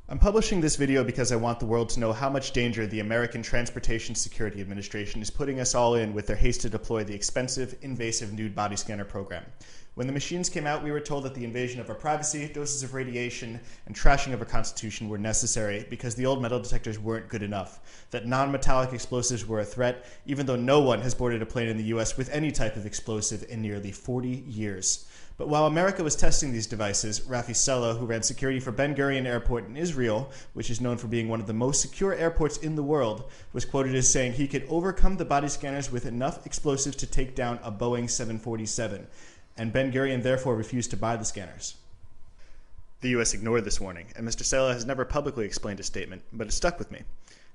I'm publishing this video because I want the world to know how much danger the American Transportation Security Administration is putting us all in with their haste to deploy the expensive, invasive nude body scanner program. When the machines came out, we were told that the invasion of our privacy, doses of radiation, and trashing of our Constitution were necessary because the old metal detectors weren't good enough, that non-metallic explosives were a threat, even though no one has boarded a plane in the US with any type of explosive in nearly 40 years. But while America was testing these devices, Rafi Sella, who ran security for Ben Gurion Airport in Israel, which is known for being one of the most secure airports in the world, was quoted as saying he could overcome the body scanners with enough explosives to take down a Boeing 747, and Ben Gurion therefore refused to buy the scanners. The US ignored this warning, and Mr. Sella has never publicly explained his statement, but it stuck with me.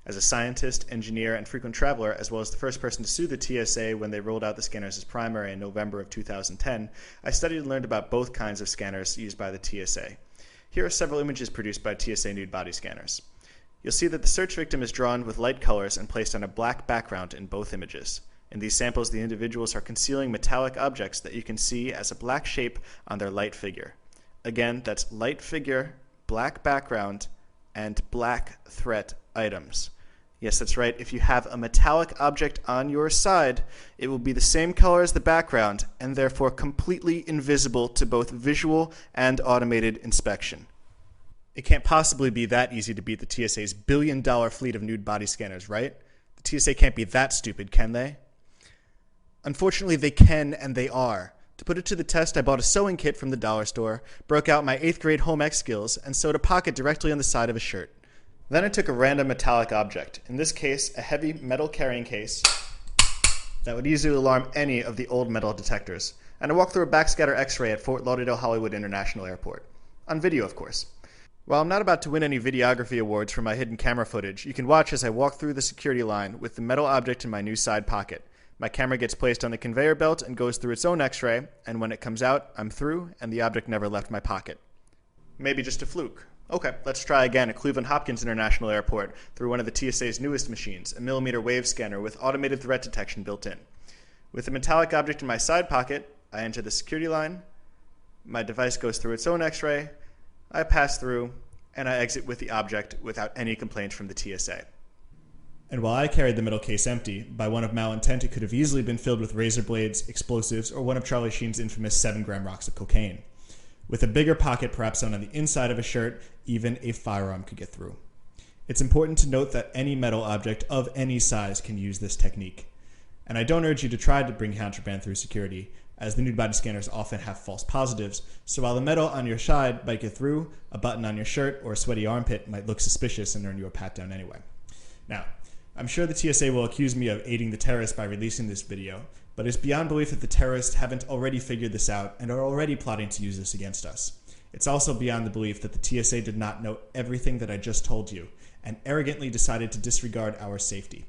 As a scientist, engineer, and frequent traveler, as well as the first person to sue the TSA when they rolled out the scanners as primary in November of 2010, I studied and learned about both kinds of scanners used by the TSA. Here are several images produced by TSA nude body scanners. You'll see that the search victim is drawn with light colors and placed on a black background in both images. In these samples, the individuals are concealing metallic objects that you can see as a black shape on their light figure. Again, that's light figure, black background, and black threat items. Yes, that's right. If you have a metallic object on your side, it will be the same color as the background and therefore completely invisible to both visual and automated inspection. It can't possibly be that easy to beat the TSA's billion-dollar fleet of nude body scanners, right? The TSA can't be that stupid, can they? Unfortunately, they can, and they are. To put it to the test, I bought a sewing kit from the dollar store, broke out my 8th grade home ec skills, and sewed a pocket directly on the side of a shirt. Then I took a random metallic object, in this case a heavy metal carrying case that would easily alarm any of the old metal detectors, and I walked through a backscatter x-ray at Fort Lauderdale Hollywood International Airport. On video, of course. While I'm not about to win any videography awards for my hidden camera footage, you can watch as I walk through the security line with the metal object in my new side pocket. My camera gets placed on the conveyor belt and goes through its own x-ray, and when it comes out, I'm through, and the object never left my pocket. Maybe just a fluke. Okay, let's try again at Cleveland Hopkins International Airport through one of the TSA's newest machines, a millimeter wave scanner with automated threat detection built in. With the metallic object in my side pocket, I enter the security line, my device goes through its own x-ray, I pass through, and I exit with the object without any complaints from the TSA. And while I carried the metal case empty, by one of malintent it could have easily been filled with razor blades, explosives, or one of Charlie Sheen's infamous 7-gram rocks of cocaine. With a bigger pocket perhaps on the inside of a shirt, even a firearm could get through. It's important to note that any metal object of any size can use this technique. And I don't urge you to try to bring contraband through security, as the nude body scanners often have false positives, so while the metal on your side might get through, a button on your shirt or a sweaty armpit might look suspicious and earn you a pat down anyway. Now, I'm sure the TSA will accuse me of aiding the terrorists by releasing this video, but it's beyond belief that the terrorists haven't already figured this out and are already plotting to use this against us. It's also beyond the belief that the TSA did not know everything that I just told you and arrogantly decided to disregard our safety.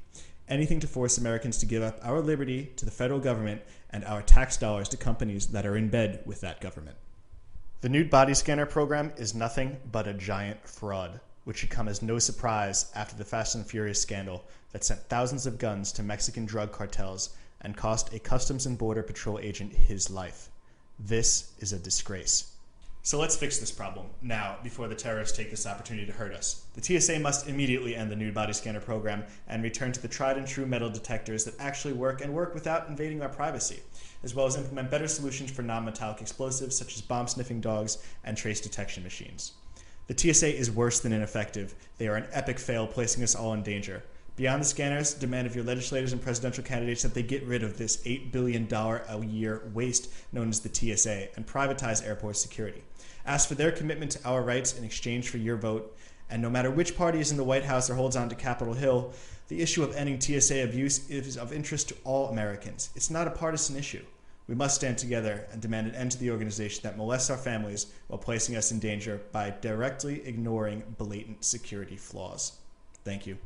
Anything to force Americans to give up our liberty to the federal government and our tax dollars to companies that are in bed with that government. The nude body scanner program is nothing but a giant fraud, which should come as no surprise after the Fast and Furious scandal that sent thousands of guns to Mexican drug cartels and cost a Customs and Border Patrol agent his life. This is a disgrace. So let's fix this problem now before the terrorists take this opportunity to hurt us. The TSA must immediately end the nude body scanner program and return to the tried and true metal detectors that actually work and work without invading our privacy, as well as implement better solutions for non-metallic explosives such as bomb-sniffing dogs and trace detection machines. The TSA is worse than ineffective. They are an epic fail, placing us all in danger. Beyond the scanners, demand of your legislators and presidential candidates that they get rid of this $8 billion a year waste known as the TSA and privatize airport security. Ask for their commitment to our rights in exchange for your vote, and no matter which party is in the White House or holds on to Capitol Hill, the issue of ending TSA abuse is of interest to all Americans. It's not a partisan issue. We must stand together and demand an end to the organization that molests our families while placing us in danger by directly ignoring blatant security flaws. Thank you.